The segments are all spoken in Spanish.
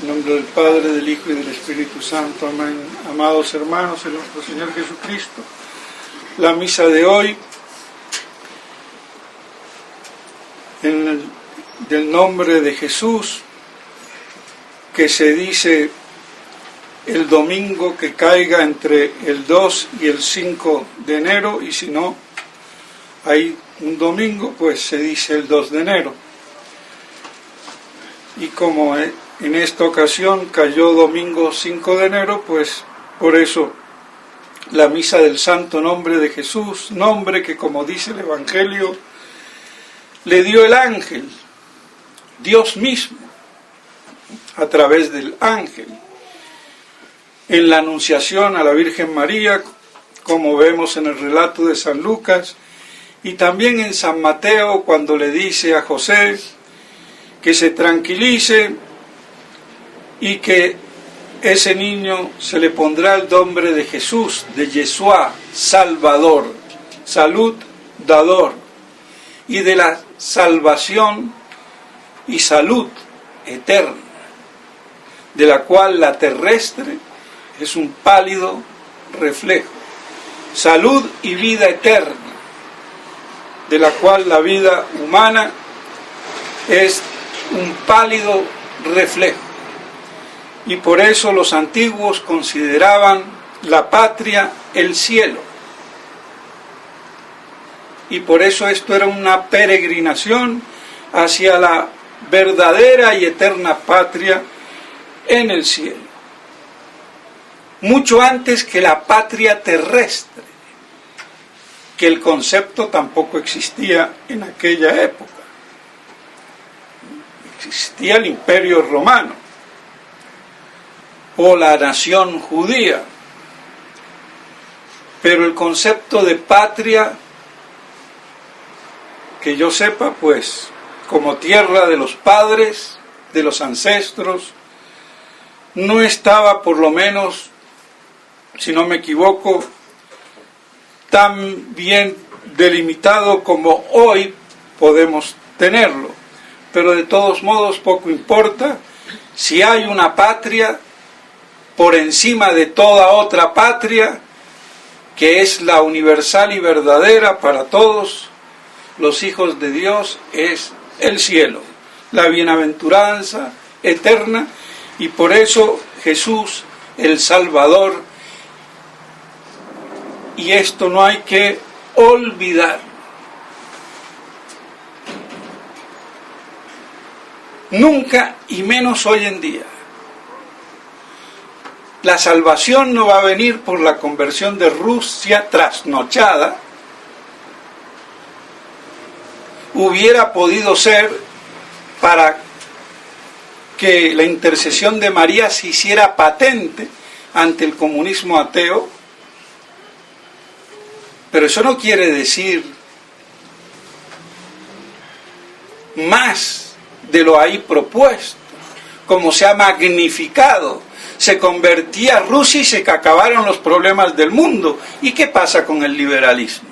En nombre del Padre, del Hijo y del Espíritu Santo. Amén. Amados hermanos en nuestro Señor Jesucristo, la misa de hoy, del nombre de Jesús, que se dice el domingo que caiga entre el 2 y el 5 de enero, y si no hay un domingo, pues se dice el 2 de enero. Y como en esta ocasión cayó domingo 5 de enero, pues por eso la misa del santo nombre de Jesús, nombre que, como dice el Evangelio, le dio el ángel, Dios mismo, a través del ángel, en la anunciación a la Virgen María, como vemos en el relato de San Lucas, y también en San Mateo, cuando le dice a José que se tranquilice y que ese niño se le pondrá el nombre de Jesús, de Yeshua, Salvador, salud, dador, y de la salvación y salud eterna, de la cual la terrestre es un pálido reflejo. Salud y vida eterna, de la cual la vida humana es un pálido reflejo. Y por eso los antiguos consideraban la patria el cielo. Y por eso esto era una peregrinación hacia la verdadera y eterna patria en el cielo. Mucho antes que la patria terrestre, que el concepto tampoco existía en aquella época. Existía el Imperio Romano o la nación judía, pero el concepto de patria, que yo sepa, pues, como tierra de los padres, de los ancestros, no estaba, por lo menos, si no me equivoco, tan bien delimitado como hoy podemos tenerlo. Pero de todos modos poco importa si hay una patria por encima de toda otra patria, que es la universal y verdadera para todos los hijos de Dios, es el cielo, la bienaventuranza eterna. Y por eso Jesús, el Salvador, y esto no hay que olvidar. Nunca, y menos hoy en día. La salvación no va a venir por la conversión de Rusia trasnochada. Hubiera podido ser para que la intercesión de María se hiciera patente ante el comunismo ateo, pero eso no quiere decir más de lo ahí propuesto, como se ha magnificado. Se convertía Rusia y se acabaron los problemas del mundo. ¿Y qué pasa con el liberalismo?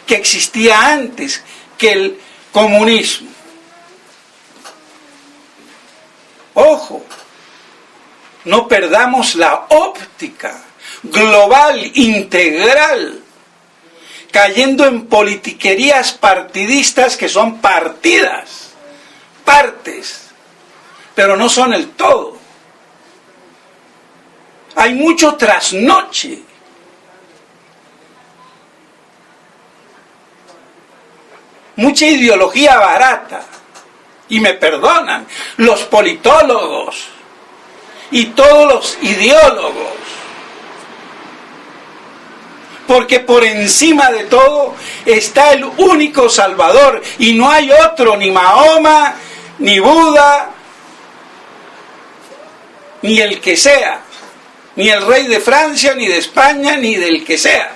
Que existía antes que el comunismo. Ojo, no perdamos la óptica global, integral, cayendo en politiquerías partidistas que son partidas, partes, pero no son el todo. Hay mucho trasnoche. Mucha ideología barata. Y me perdonan los politólogos y todos los ideólogos. Porque por encima de todo está el único Salvador. Y no hay otro, ni Mahoma, ni Buda, ni el que sea. Ni el rey de Francia, ni de España, ni del que sea.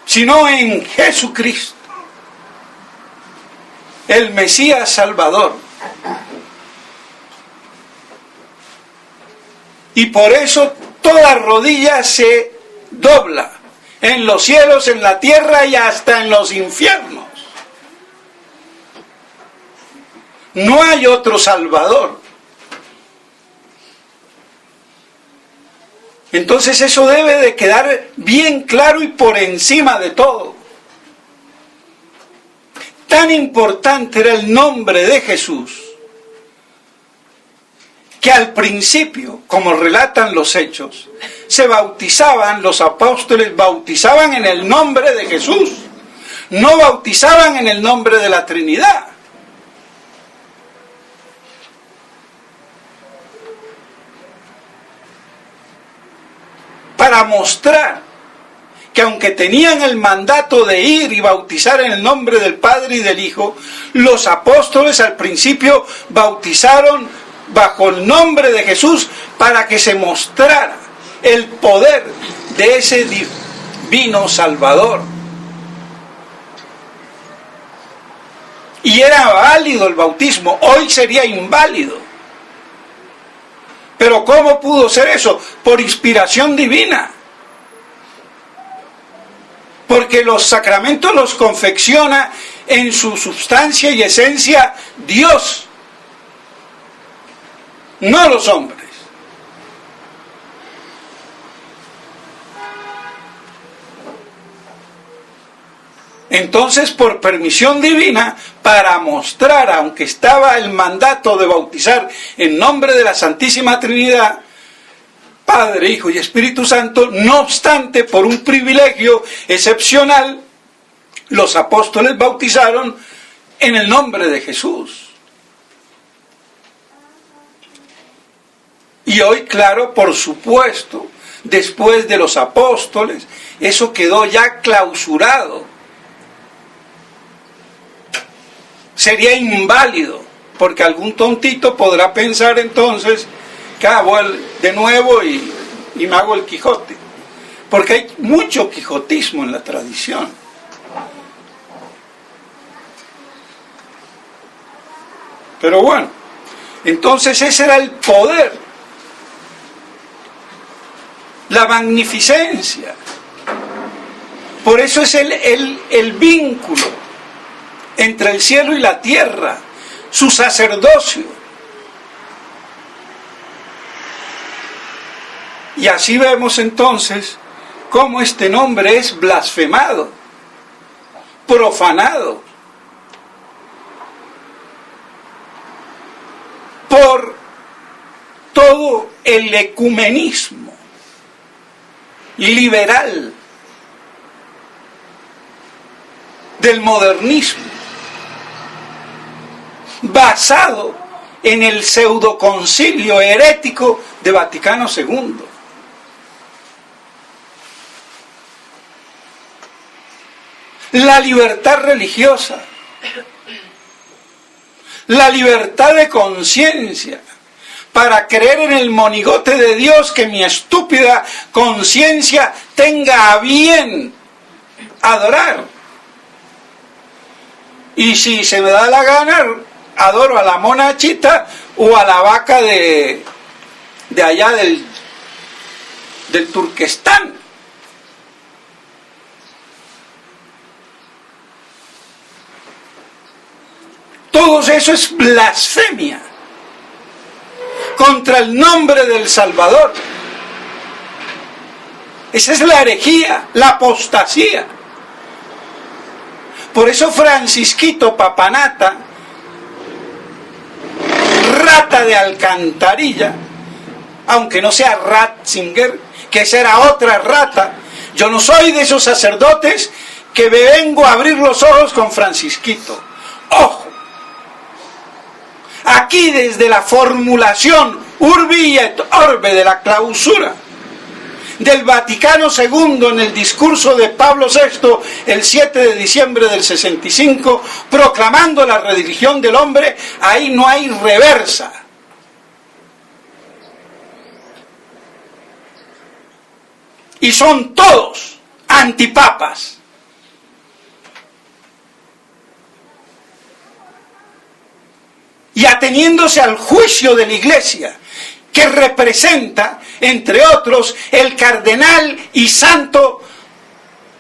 Sino en Jesucristo, el Mesías Salvador. Y por eso toda rodilla se dobla, en los cielos, en la tierra y hasta en los infiernos. No hay otro Salvador. Entonces eso debe de quedar bien claro y por encima de todo. Tan importante era el nombre de Jesús, que al principio, como relatan los hechos, se bautizaban, los apóstoles bautizaban en el nombre de Jesús, no bautizaban en el nombre de la Trinidad. Para mostrar que aunque tenían el mandato de ir y bautizar en el nombre del Padre y del Hijo, los apóstoles al principio bautizaron bajo el nombre de Jesús para que se mostrara el poder de ese divino Salvador. Y era válido el bautismo, hoy sería inválido. Pero ¿cómo pudo ser eso? Por inspiración divina. Porque los sacramentos los confecciona en su sustancia y esencia Dios, no los hombres. Entonces, por permisión divina, para mostrar, aunque estaba el mandato de bautizar en nombre de la Santísima Trinidad, Padre, Hijo y Espíritu Santo, no obstante, por un privilegio excepcional, los apóstoles bautizaron en el nombre de Jesús. Y hoy, claro, por supuesto, después de los apóstoles, eso quedó ya clausurado. Sería inválido, porque algún tontito podrá pensar entonces que voy de nuevo y me hago el Quijote, porque hay mucho quijotismo en la tradición. Pero bueno, entonces ese era el poder, la magnificencia. Por eso es el vínculo entre el cielo y la tierra, su sacerdocio. Y así vemos entonces cómo este nombre es blasfemado, profanado, por todo el ecumenismo liberal del modernismo, basado en el pseudoconcilio herético de Vaticano II. La libertad religiosa, la libertad de conciencia, para creer en el monigote de Dios que mi estúpida conciencia tenga a bien adorar. Y si se me da la gana, adoro a la monachita o a la vaca de allá del Turquestán. Todo eso es blasfemia contra el nombre del Salvador. Esa es la herejía, la apostasía. Por eso Francisquito Papanata, rata de alcantarilla, aunque no sea Ratzinger, que esa era otra rata, yo no soy de esos sacerdotes que me vengo a abrir los ojos con Francisquito. ¡Ojo! Aquí desde la formulación Urbi et Orbe de la clausura del Vaticano II en el discurso de Pablo VI el 7 de diciembre del 65, proclamando la religión del hombre, ahí no hay reversa. Y son todos antipapas. Y ateniéndose al juicio de la Iglesia, que representa, entre otros, el cardenal y santo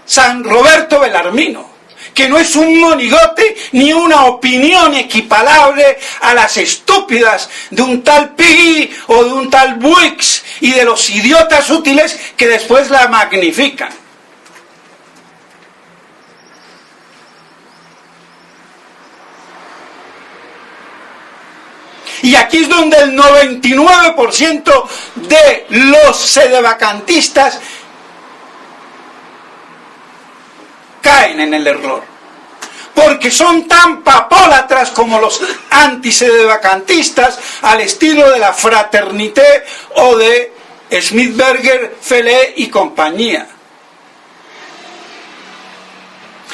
San Roberto Belarmino, que no es un monigote ni una opinión equiparable a las estúpidas de un tal Piggy o de un tal Buix y de los idiotas útiles que después la magnifican. Y aquí es donde el 99% de los sedevacantistas caen en el error, porque son tan papólatras como los antisedevacantistas al estilo de la Fraternité o de Smithberger, Felé y compañía.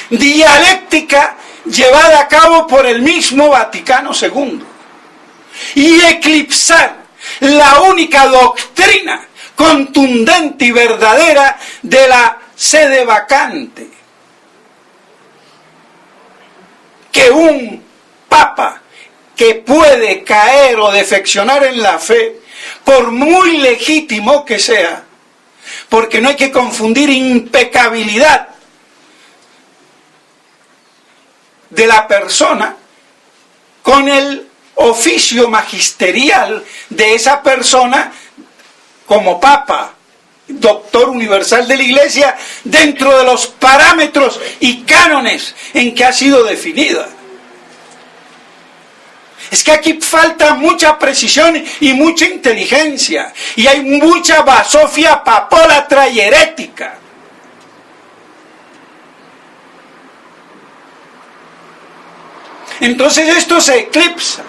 Dialéctica llevada a cabo por el mismo Vaticano II y eclipsar la única doctrina contundente y verdadera de la sede vacante, que un papa que puede caer o defeccionar en la fe, por muy legítimo que sea, porque no hay que confundir impecabilidad de la persona con el oficio magisterial de esa persona como papa, doctor universal de la Iglesia, dentro de los parámetros y cánones en que ha sido definida. Es que aquí falta mucha precisión y mucha inteligencia, y hay mucha basofia papólatra y herética. Entonces esto se eclipsa.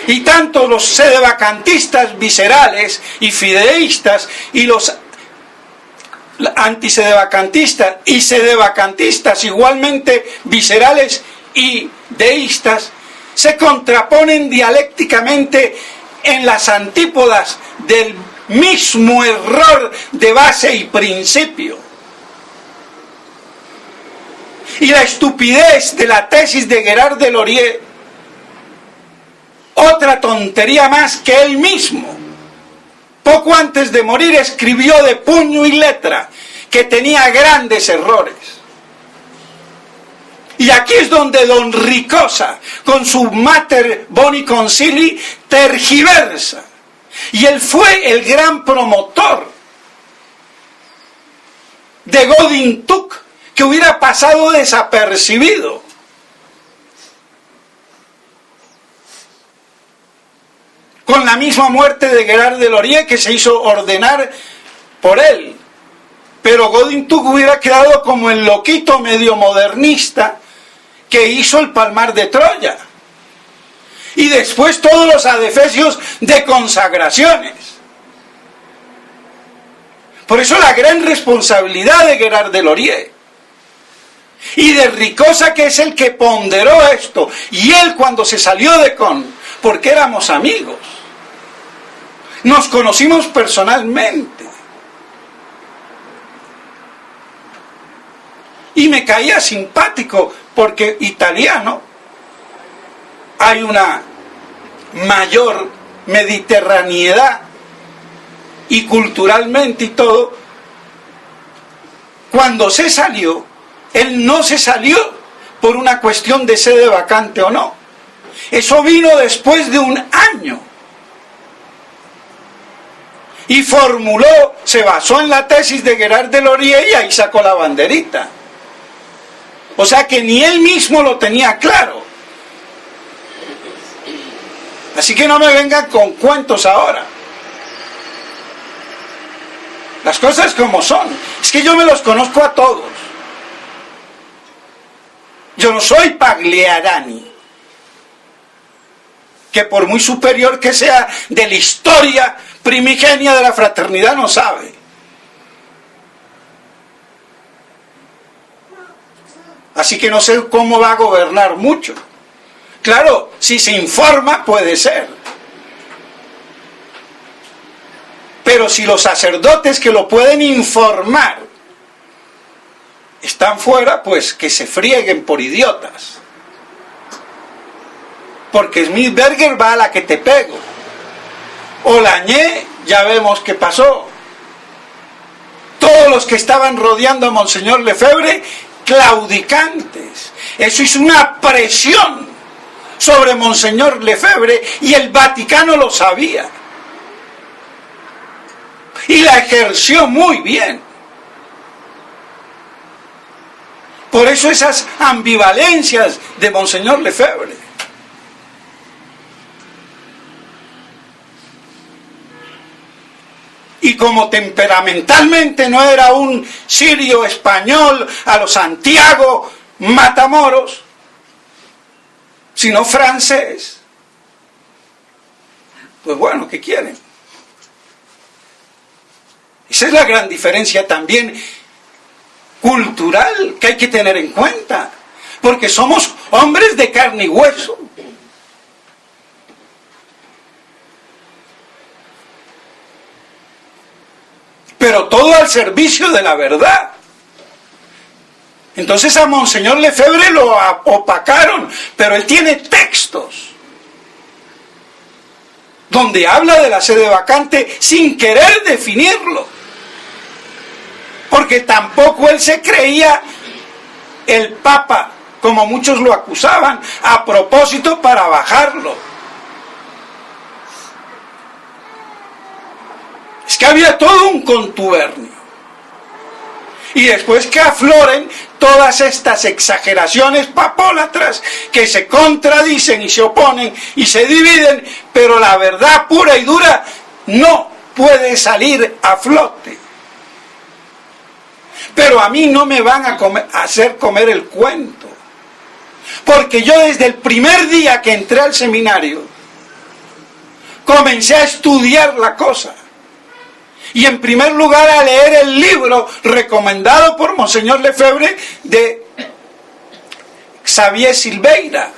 Y tanto los sedevacantistas viscerales y fideístas y los antisedevacantistas y sedevacantistas igualmente viscerales y deístas se contraponen dialécticamente en las antípodas del mismo error de base y principio. Y la estupidez de la tesis de Gerard Deslauriers, otra tontería más que él mismo, poco antes de morir, escribió de puño y letra que tenía grandes errores. Y aquí es donde don Ricosa, con su Mater Boni Concili, tergiversa. Y él fue el gran promotor de Godin Tuc, que hubiera pasado desapercibido. Con la misma muerte de Gerard Deslauriers, que se hizo ordenar por él. Pero Godin Tuc hubiera quedado como el loquito medio modernista que hizo el Palmar de Troya. Y después todos los adefesios de consagraciones. Por eso la gran responsabilidad de Gerard Deslauriers. Y de Ricosa, que es el que ponderó esto. Y él, cuando se salió de Con, porque éramos amigos, nos conocimos personalmente. Y me caía simpático, porque italiano, hay una mayor mediterraneidad y culturalmente y todo. Cuando se salió, él no se salió por una cuestión de sede vacante o no. Eso vino después de un año. Y formuló, se basó en la tesis de Gerard Deslauriers y ahí sacó la banderita. O sea que ni él mismo lo tenía claro. Así que no me vengan con cuentos ahora. Las cosas como son. Es que yo me los conozco a todos. Yo no soy Pagliarani, que por muy superior que sea de la historia primigenia de la fraternidad no sabe. Así que no sé cómo va a gobernar mucho. Claro, si se informa puede ser. Pero si los sacerdotes que lo pueden informar están fuera, pues que se frieguen por idiotas. Porque Smithberger va a la que te pego. Olañé, ya vemos qué pasó. Todos los que estaban rodeando a Monseñor Lefebvre claudicantes. Eso hizo una presión sobre Monseñor Lefebvre y el Vaticano lo sabía. Y la ejerció muy bien. Por eso esas ambivalencias de Monseñor Lefebvre. Y como temperamentalmente no era un sirio español a los Santiago Matamoros, sino francés, pues bueno, ¿qué quieren? Esa es la gran diferencia también cultural que hay que tener en cuenta, porque somos hombres de carne y hueso. Pero todo al servicio de la verdad. Entonces a Monseñor Lefebvre lo opacaron, pero él tiene textos donde habla de la sede vacante sin querer definirlo, porque tampoco él se creía el Papa, como muchos lo acusaban, a propósito para bajarlo. Es que había todo un contubernio. Y después que afloren todas estas exageraciones papólatras que se contradicen y se oponen y se dividen, pero la verdad pura y dura no puede salir a flote. Pero a mí no me van a hacer comer el cuento, porque yo desde el primer día que entré al seminario comencé a estudiar la cosa. Y en primer lugar a leer el libro recomendado por Monseñor Lefebvre de Xavier Silveira,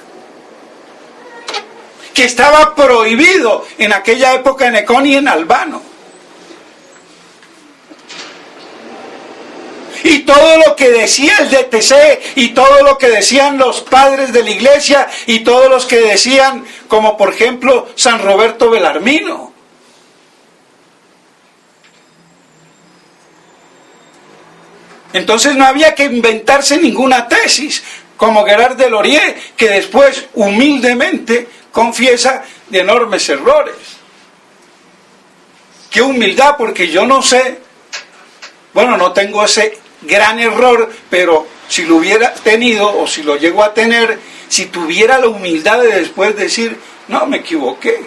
que estaba prohibido en aquella época en Ecón y en Albano. Y todo lo que decía el DTC y todo lo que decían los padres de la iglesia y todos los que decían, como por ejemplo San Roberto Belarmino. Entonces no había que inventarse ninguna tesis, como Gerard de Laurier, que después humildemente confiesa de enormes errores. ¡Qué humildad! Porque yo no sé, bueno, no tengo ese gran error, pero si lo hubiera tenido, o si lo llego a tener, si tuviera la humildad de después decir, no, me equivoqué.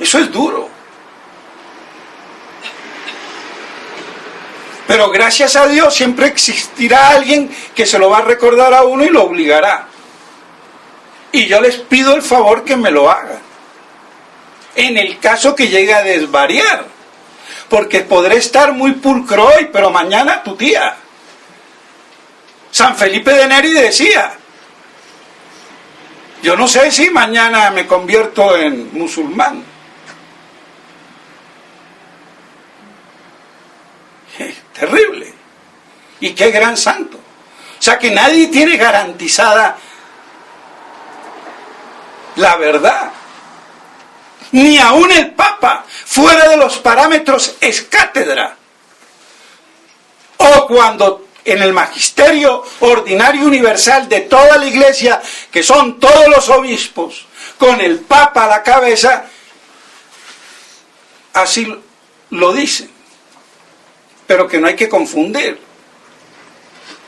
Eso es duro. Pero gracias a Dios siempre existirá alguien que se lo va a recordar a uno y lo obligará. Y yo les pido el favor que me lo hagan. En el caso que llegue a desvariar. Porque podré estar muy pulcro hoy, pero mañana tu tía. San Felipe de Neri decía, yo no sé si mañana me convierto en musulmán. Terrible. Y qué gran santo. O sea que nadie tiene garantizada la verdad. Ni aún el Papa, fuera de los parámetros ex cátedra. O cuando en el magisterio ordinario universal de toda la iglesia, que son todos los obispos, con el Papa a la cabeza, así lo dicen. Pero que no hay que confundir,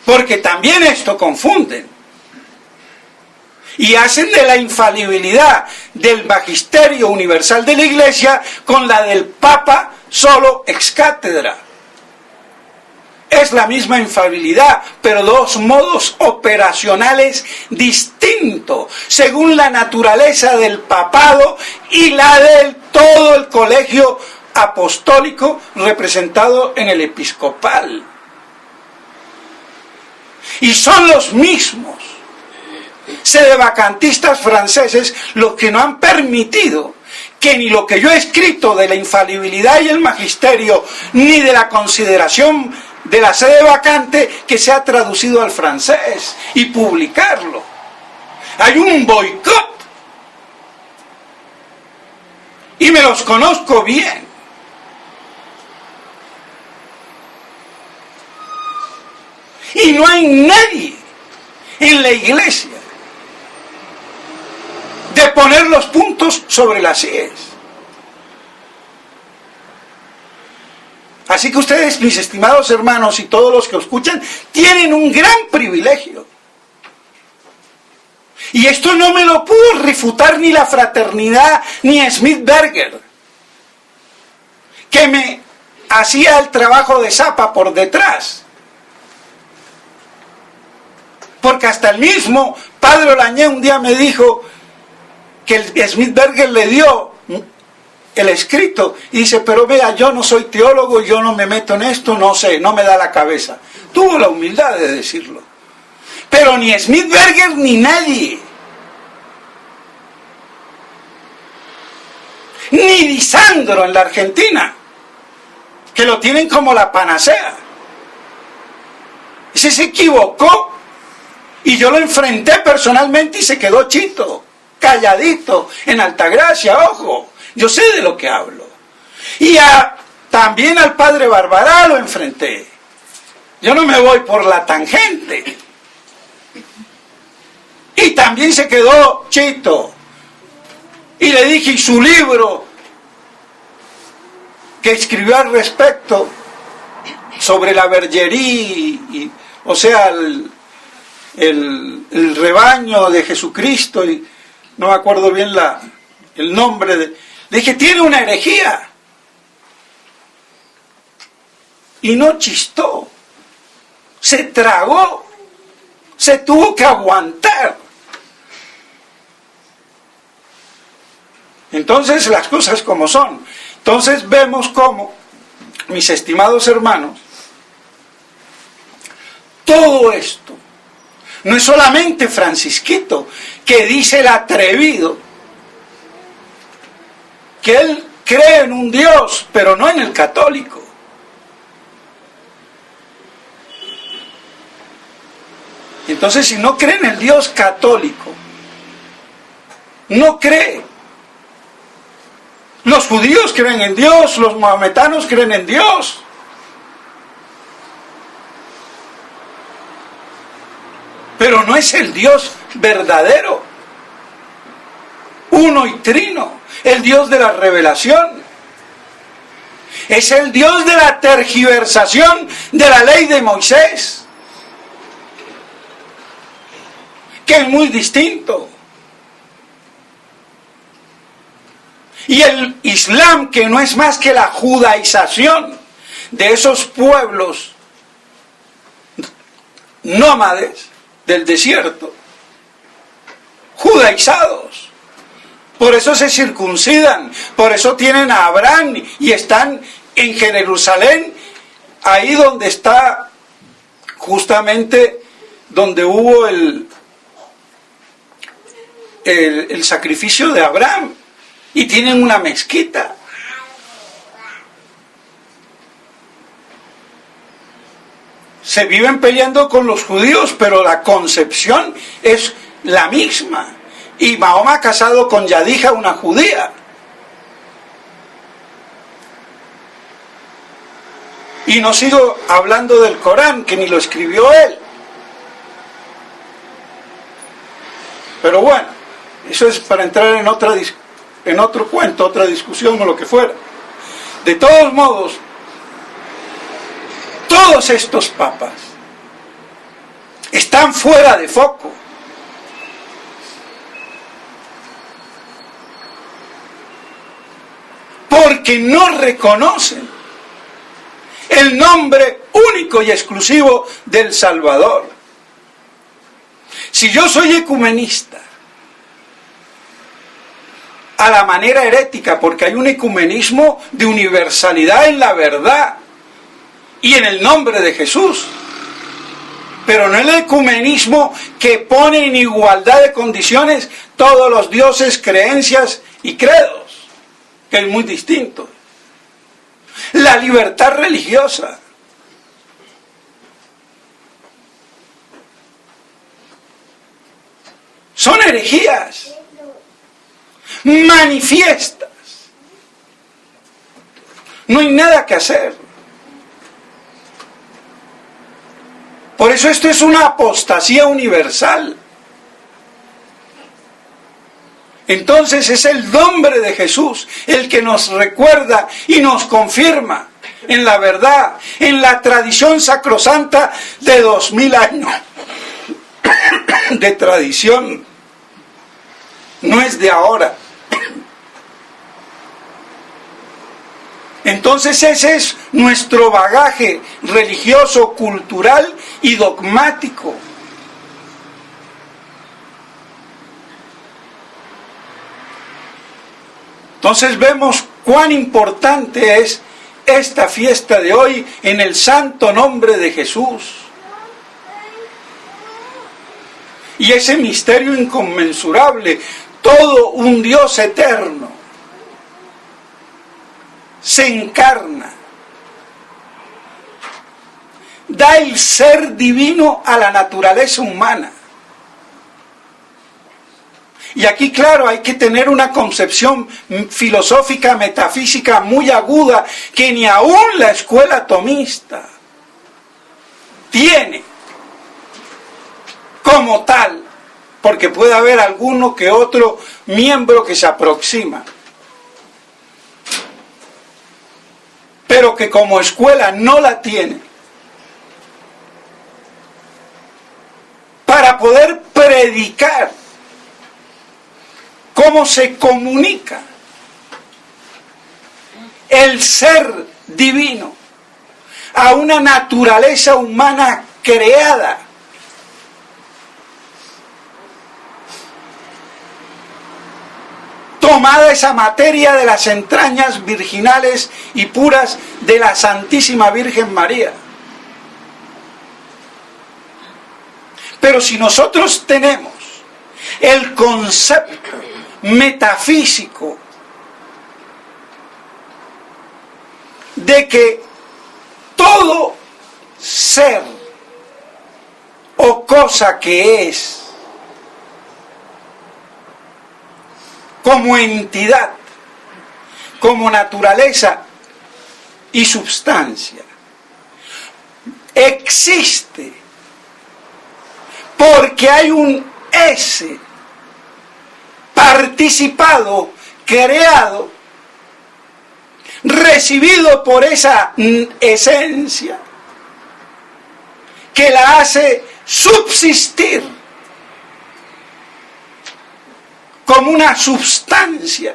porque también esto confunden y hacen de la infalibilidad del magisterio universal de la iglesia con la del Papa solo ex cátedra. Es la misma infalibilidad, pero dos modos operacionales distintos, según la naturaleza del papado y la del todo el colegio apostólico representado en el episcopal. Y son los mismos sedevacantistas franceses los que no han permitido que ni lo que yo he escrito de la infalibilidad y el magisterio, ni de la consideración de la sede vacante, que sea traducido al francés y publicarlo. Hay un boicot. Y me los conozco bien. Y no hay nadie en la iglesia de poner los puntos sobre las íes. Así que ustedes, mis estimados hermanos y todos los que escuchan, tienen un gran privilegio. Y esto no me lo pudo refutar ni la fraternidad ni Smith-Berger, que me hacía el trabajo de zapa por detrás. Porque hasta el mismo Padre Olañé un día me dijo que el Smith-Berger le dio el escrito y dice, pero vea, yo no soy teólogo, yo no me meto en esto, no sé, no me da la cabeza. Tuvo la humildad de decirlo. Pero ni Smith-Berger ni nadie, ni Lisandro en la Argentina, que lo tienen como la panacea. Ese se equivocó y yo lo enfrenté personalmente y se quedó chito, calladito, en Altagracia, ojo, yo sé de lo que hablo. Y también al padre Barbará lo enfrenté. Yo no me voy por la tangente. Y también se quedó chito. Y le dije, y su libro que escribió al respecto sobre la bergería, o sea, el rebaño de Jesucristo, y no me acuerdo bien el nombre, le dije, tiene una herejía. Y no chistó, se tragó, se tuvo que aguantar. Entonces las cosas como son. Entonces vemos cómo, mis estimados hermanos, todo esto no es solamente Francisquito, que dice el atrevido que él cree en un Dios, pero no en el católico. Entonces, si no cree en el Dios católico, no cree. Los judíos creen en Dios, los maometanos creen en Dios. Pero no es el Dios verdadero, uno y trino, el Dios de la revelación. Es el Dios de la tergiversación de la ley de Moisés, que es muy distinto. Y el Islam, que no es más que la judaización de esos pueblos nómades del desierto, judaizados. Por eso se circuncidan, por eso tienen a Abraham y están en Jerusalén, ahí donde está justamente donde hubo el sacrificio de Abraham. Y tienen una mezquita. Se viven peleando con los judíos, pero la concepción es la misma. Y Mahoma casado con Yadija, una judía. Y no sigo hablando del Corán, que ni lo escribió él. Pero bueno, eso es para entrar en otro cuento, otra discusión o lo que fuera. De todos modos, todos estos papas están fuera de foco. Porque no reconocen el nombre único y exclusivo del Salvador. Si yo soy ecumenista, a la manera herética, porque hay un ecumenismo de universalidad en la verdad y en el nombre de Jesús, pero no el ecumenismo que pone en igualdad de condiciones todos los dioses, creencias y credos, que es muy distinto. La libertad religiosa. Son herejías manifiestas. No hay nada que hacer. Por eso eso esto es una apostasía universal. Entonces es el nombre de Jesús el que nos recuerda y nos confirma en la verdad, en la tradición sacrosanta de 2000 años de tradición. No es de ahora. Entonces ese es nuestro bagaje religioso, cultural y dogmático. Entonces vemos cuán importante es esta fiesta de hoy en el santo nombre de Jesús. Y ese misterio inconmensurable, todo un Dios eterno, se encarna, da el ser divino a la naturaleza humana. Y aquí, claro, hay que tener una concepción filosófica, metafísica muy aguda, que ni aún la escuela tomista tiene como tal, porque puede haber alguno que otro miembro que se aproxima, pero que como escuela no la tiene, para poder predicar cómo se comunica el ser divino a una naturaleza humana creada. Tomada esa materia de las entrañas virginales y puras de la Santísima Virgen María. Pero si nosotros tenemos el concepto metafísico de que todo ser o cosa que es como entidad, como naturaleza y substancia, existe porque hay un ese participado, creado, recibido por esa esencia que la hace subsistir como una substancia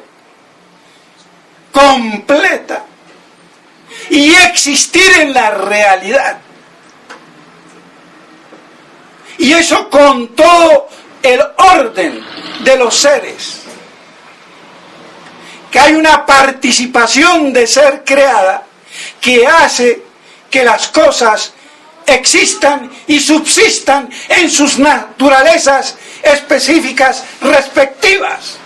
completa y existir en la realidad. Y eso con todo el orden de los seres, que hay una participación de ser creada que hace que las cosas existan y subsistan en sus naturalezas específicas respectivas.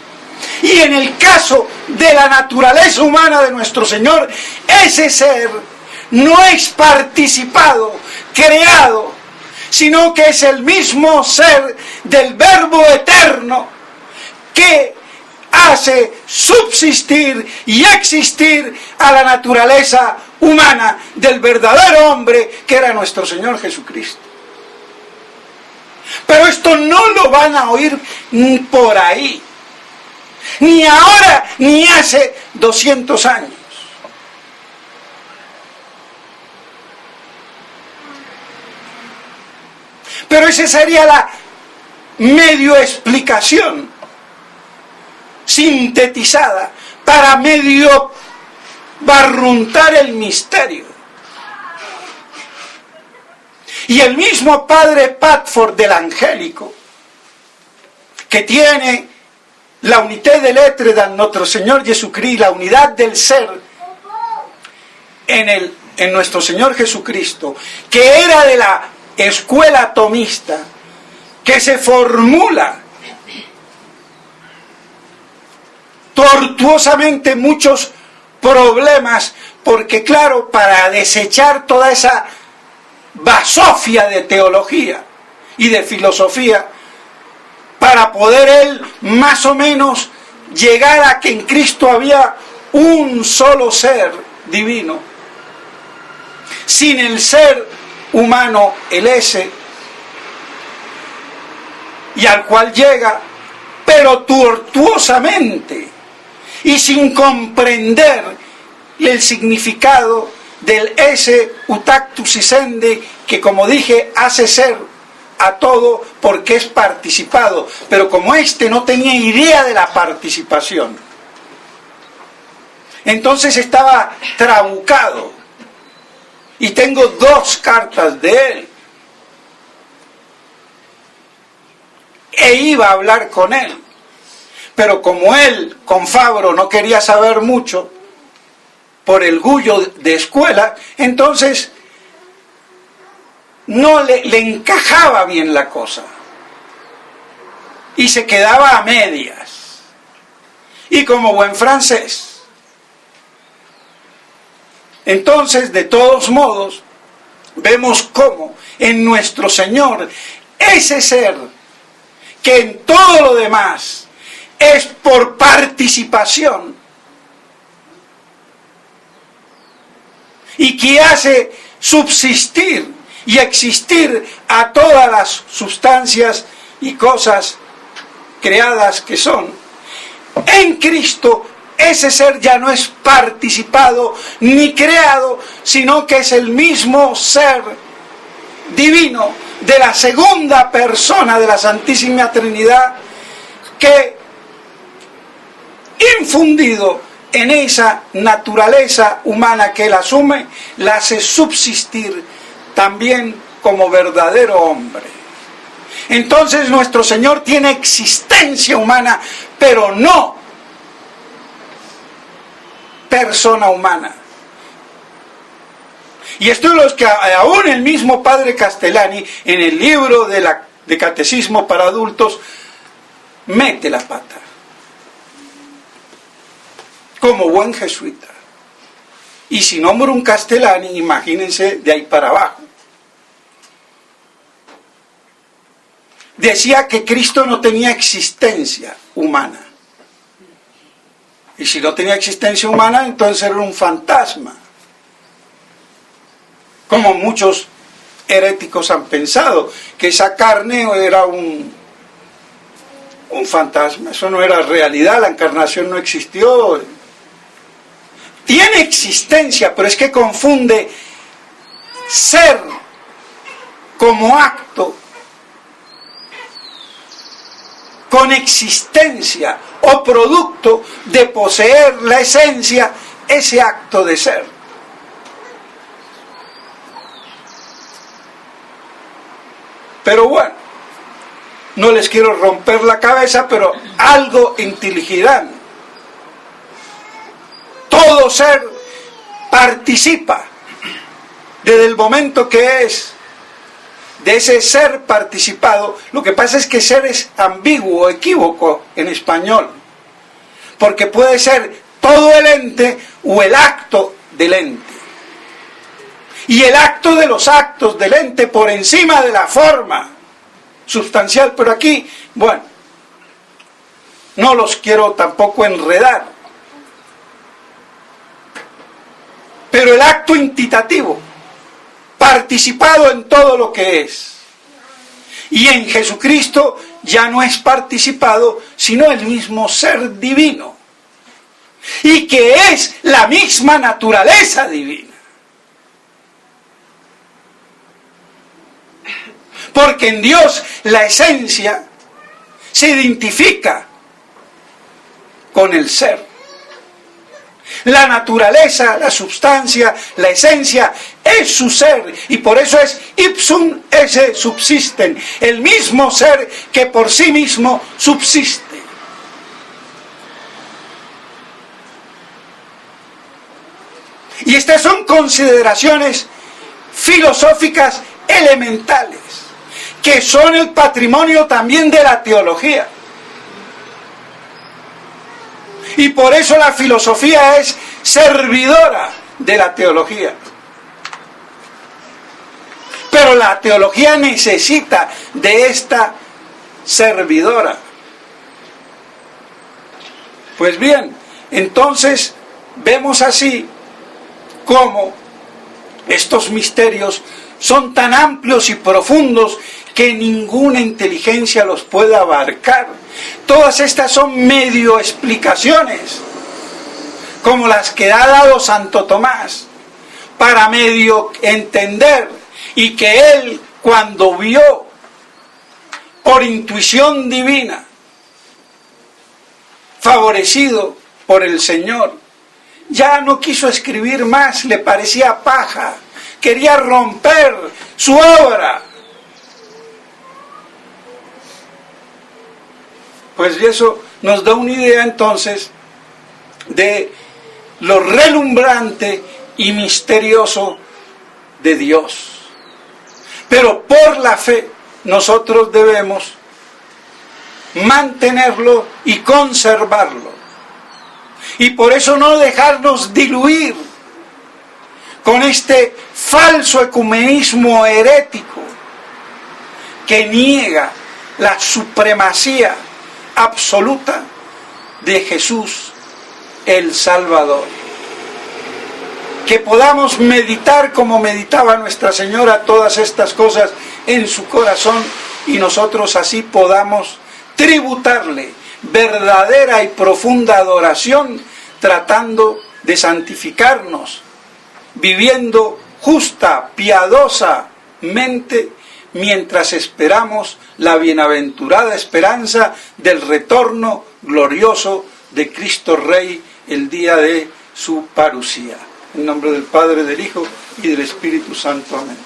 Y en el caso de la naturaleza humana de nuestro Señor, ese ser no es participado, creado, sino que es el mismo ser del Verbo eterno que hace subsistir y existir a la naturaleza humana del verdadero hombre que era nuestro Señor Jesucristo. Pero esto no lo van a oír por ahí, ni ahora ni hace 200 años. Pero esa sería la medio explicación sintetizada para medio barruntar el misterio. Y el mismo padre Patford del Angélico, que tiene la unité de lettre de nuestro Señor Jesucristo, la unidad del ser en nuestro Señor Jesucristo, que era de la escuela tomista, que se formula tortuosamente muchos problemas, porque claro, para desechar toda esa basofia de teología y de filosofía, para poder él más o menos llegar a que en Cristo había un solo ser divino, sin el ser humano, el ese, y al cual llega, pero tortuosamente y sin comprender el significado del esse utactus scendi, que como dije hace ser a todo porque es participado, pero como éste no tenía idea de la participación, entonces estaba trabucado. Y tengo 2 cartas de él. E iba a hablar con él. Pero como él, con Fabro, no quería saber mucho, por el gullo de escuela, entonces no le encajaba bien la cosa. Y se quedaba a medias. Y como buen francés. Entonces, de todos modos, vemos cómo en nuestro Señor, ese ser que en todo lo demás es por participación y que hace subsistir y existir a todas las sustancias y cosas creadas que son, en Cristo ese ser ya no es participado ni creado, sino que es el mismo ser divino de la segunda persona de la Santísima Trinidad, que infundido en esa naturaleza humana que él asume, la hace subsistir también como verdadero hombre. Entonces nuestro Señor tiene existencia humana, pero no persona humana. Y esto es lo que aún el mismo padre Castellani, en el libro de Catecismo para Adultos, mete la pata. Como buen jesuita. Y si nombro un Castellani, imagínense de ahí para abajo. Decía que Cristo no tenía existencia humana. Y si no tenía existencia humana, entonces era un fantasma. Como muchos heréticos han pensado, que esa carne era un fantasma. Eso no era realidad, la encarnación no existió. Tiene existencia, pero es que confunde ser como acto con existencia o producto de poseer la esencia, ese acto de ser. Pero bueno, no les quiero romper la cabeza, pero algo inteligirán. Todo ser participa desde el momento que es de ese ser participado. Lo que pasa es que ser es ambiguo, equívoco en español, porque puede ser todo el ente o el acto del ente, y el acto de los actos del ente por encima de la forma sustancial. Pero aquí, bueno, no los quiero tampoco enredar, pero el acto intitativo, participado en todo lo que es. Y en Jesucristo ya no es participado, sino el mismo ser divino. Y que es la misma naturaleza divina. Porque en Dios la esencia se identifica con el ser. La naturaleza, la sustancia, la esencia es su ser, y por eso es ipsum esse subsisten, el mismo ser que por sí mismo subsiste. Y estas son consideraciones filosóficas elementales, que son el patrimonio también de la teología. Y por eso la filosofía es servidora de la teología. Pero la teología necesita de esta servidora. Pues bien, entonces vemos así cómo estos misterios son tan amplios y profundos que ninguna inteligencia los puede abarcar. Todas estas son medio explicaciones, como las que ha dado Santo Tomás, para medio entender, y que él, cuando vio por intuición divina, favorecido por el Señor, ya no quiso escribir más, le parecía paja, quería romper su obra. Pues eso nos da una idea entonces de lo relumbrante y misterioso de Dios. Pero por la fe nosotros debemos mantenerlo y conservarlo. Y por eso no dejarnos diluir con este falso ecumenismo herético que niega la supremacía absoluta de Jesús el Salvador. Que podamos meditar como meditaba Nuestra Señora todas estas cosas en su corazón, y nosotros así podamos tributarle verdadera y profunda adoración, tratando de santificarnos, viviendo justa, piadosamente, mientras esperamos la bienaventurada esperanza del retorno glorioso de Cristo Rey el día de su parucía. En nombre del Padre, del Hijo y del Espíritu Santo. Amén.